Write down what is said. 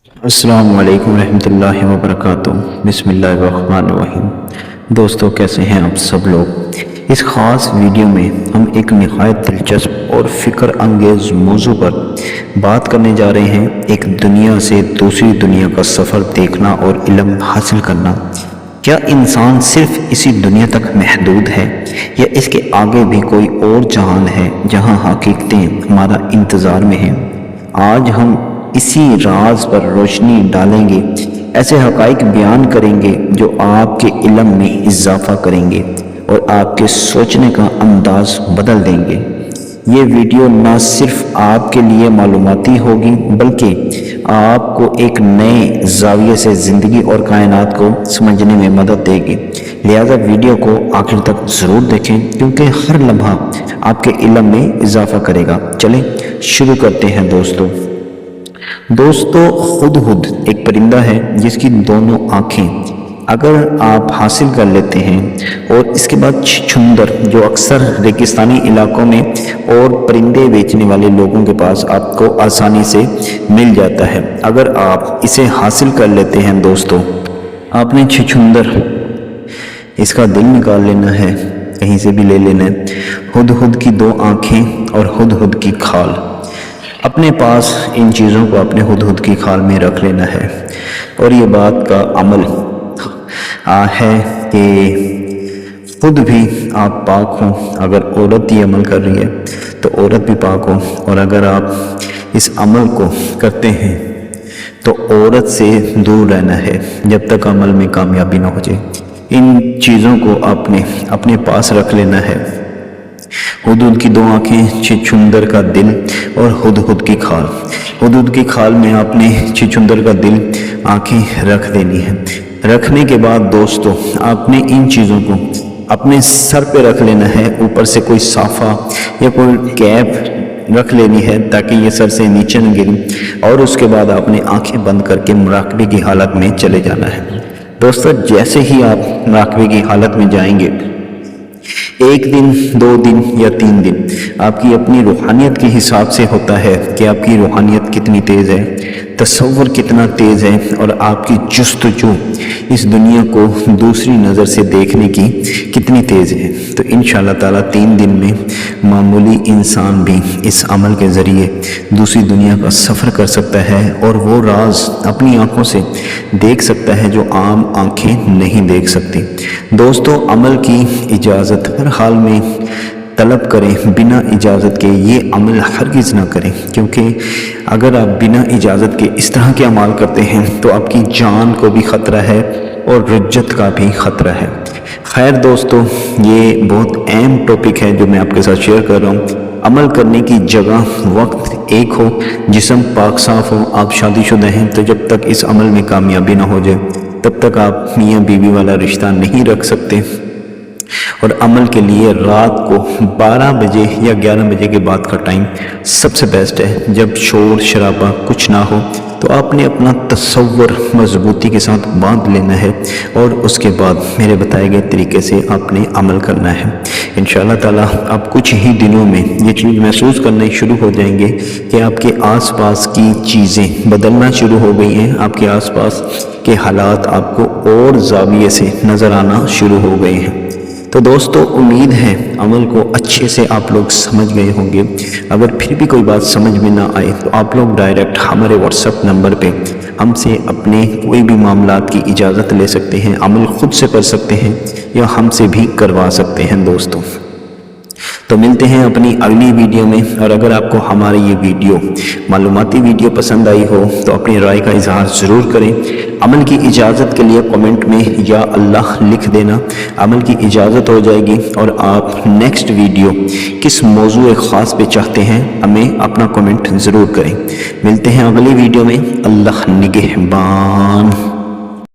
السلام علیکم ورحمۃ اللہ وبرکاتہ۔ بسم اللہ الرحمن الرحیم۔ دوستو کیسے ہیں آپ سب لوگ؟ اس خاص ویڈیو میں ہم ایک نہایت دلچسپ اور فکر انگیز موضوع پر بات کرنے جا رہے ہیں۔ ایک دنیا سے دوسری دنیا کا سفر دیکھنا اور علم حاصل کرنا۔ کیا انسان صرف اسی دنیا تک محدود ہے یا اس کے آگے بھی کوئی اور جہان ہے جہاں حقیقتیں ہمارا انتظار میں ہیں؟ آج ہم اسی راز پر روشنی ڈالیں گے، ایسے حقائق بیان کریں گے جو آپ کے علم میں اضافہ کریں گے اور آپ کے سوچنے کا انداز بدل دیں گے۔ یہ ویڈیو نہ صرف آپ کے لیے معلوماتی ہوگی بلکہ آپ کو ایک نئے زاویے سے زندگی اور کائنات کو سمجھنے میں مدد دے گی۔ لہذا ویڈیو کو آخر تک ضرور دیکھیں کیونکہ ہر لمحہ آپ کے علم میں اضافہ کرے گا۔ چلیں شروع کرتے ہیں دوستو ہدہد ایک پرندہ ہے جس کی دونوں آنکھیں اگر آپ حاصل کر لیتے ہیں، اور اس کے بعد چھچھندر جو اکثر ریگستانی علاقوں میں اور پرندے بیچنے والے لوگوں کے پاس آپ کو آسانی سے مل جاتا ہے۔ اگر آپ اسے حاصل کر لیتے ہیں دوستو، آپ نے چھچھندر اس کا دل نکال لینا ہے، کہیں سے بھی لے لینا ہے۔ ہدہد کی دو آنکھیں اور ہدہد کی کھال، اپنے پاس ان چیزوں کو اپنے ہدہد کی کھال میں رکھ لینا ہے۔ اور یہ بات کا عمل ہے کہ خود بھی آپ پاک ہوں، اگر عورت یہ عمل کر رہی ہے تو عورت بھی پاک ہو، اور اگر آپ اس عمل کو کرتے ہیں تو عورت سے دور رہنا ہے جب تک عمل میں کامیابی نہ ہو جائے۔ ان چیزوں کو اپنے پاس رکھ لینا ہے۔ ہدہد کی دو آنکھیں، چھچھندر کا دل اور ہدہد کی کھال۔ ہدہد کی کھال میں آپ نے چھچھندر کا دل، آنکھیں رکھ دینی ہے۔ رکھنے کے بعد دوستو آپ نے ان چیزوں کو اپنے سر پہ رکھ لینا ہے، اوپر سے کوئی صافہ یا کوئی کیپ رکھ لینی ہے تاکہ یہ سر سے نیچے نہ گرے، اور اس کے بعد آپ نے آنکھیں بند کر کے مراقبے کی حالت میں چلے جانا ہے۔ دوستو جیسے ہی آپ مراقبے کی حالت میں جائیں گے، ایک دن، 2 دن یا 3 دن آپ کی اپنی روحانیت کے حساب سے ہوتا ہے کہ آپ کی روحانیت کتنی تیز ہے، تصور کتنا تیز ہے، اور آپ کی جستجو اس دنیا کو دوسری نظر سے دیکھنے کی کتنی تیز ہے۔ تو انشاءاللہ تعالیٰ 3 دن میں معمولی انسان بھی اس عمل کے ذریعے دوسری دنیا کا سفر کر سکتا ہے اور وہ راز اپنی آنکھوں سے دیکھ سکتا ہے جو عام آنکھیں نہیں دیکھ سکتی۔ دوستو عمل کی اجازت ہر حال میں طلب کریں، بنا اجازت کے یہ عمل ہرگز نہ کریں، کیونکہ اگر آپ بنا اجازت کے اس طرح کے اعمال کرتے ہیں تو آپ کی جان کو بھی خطرہ ہے اور رجت کا بھی خطرہ ہے۔ خیر دوستو، یہ بہت اہم ٹاپک ہے جو میں آپ کے ساتھ شیئر کر رہا ہوں۔ عمل کرنے کی جگہ، وقت ایک ہو، جسم پاک صاف ہو، آپ شادی شدہ ہیں تو جب تک اس عمل میں کامیابی نہ ہو جائے تب تک آپ میاں بیوی والا رشتہ نہیں رکھ سکتے۔ اور عمل کے لیے رات کو 12 بجے یا 11 بجے کے بعد کا ٹائم سب سے بیسٹ ہے، جب شور شرابہ کچھ نہ ہو، تو آپ نے اپنا تصور مضبوطی کے ساتھ باندھ لینا ہے اور اس کے بعد میرے بتائے گئے طریقے سے آپ نے عمل کرنا ہے۔ انشاءاللہ تعالیٰ آپ کچھ ہی دنوں میں یہ چیز محسوس کرنے شروع ہو جائیں گے کہ آپ کے آس پاس کی چیزیں بدلنا شروع ہو گئی ہیں، آپ کے آس پاس کے حالات آپ کو اور زاویے سے نظر آنا شروع ہو گئے ہیں۔ تو دوستو امید ہے عمل کو اچھے سے آپ لوگ سمجھ گئے ہوں گے۔ اگر پھر بھی کوئی بات سمجھ میں نہ آئے تو آپ لوگ ڈائریکٹ ہمارے واٹس ایپ نمبر پہ ہم سے اپنے کوئی بھی معاملات کی اجازت لے سکتے ہیں، عمل خود سے کر سکتے ہیں یا ہم سے بھی کروا سکتے ہیں دوستو۔ تو ملتے ہیں اپنی اگلی ویڈیو میں، اور اگر آپ کو ہماری یہ ویڈیو معلوماتی ویڈیو پسند آئی ہو تو اپنی رائے کا اظہار ضرور کریں۔ عمل کی اجازت کے لیے کمنٹ میں یا اللہ لکھ دینا، عمل کی اجازت ہو جائے گی، اور آپ نیکسٹ ویڈیو کس موضوع خاص پہ چاہتے ہیں ہمیں اپنا کمنٹ ضرور کریں۔ ملتے ہیں اگلی ویڈیو میں، اللہ نگہبان۔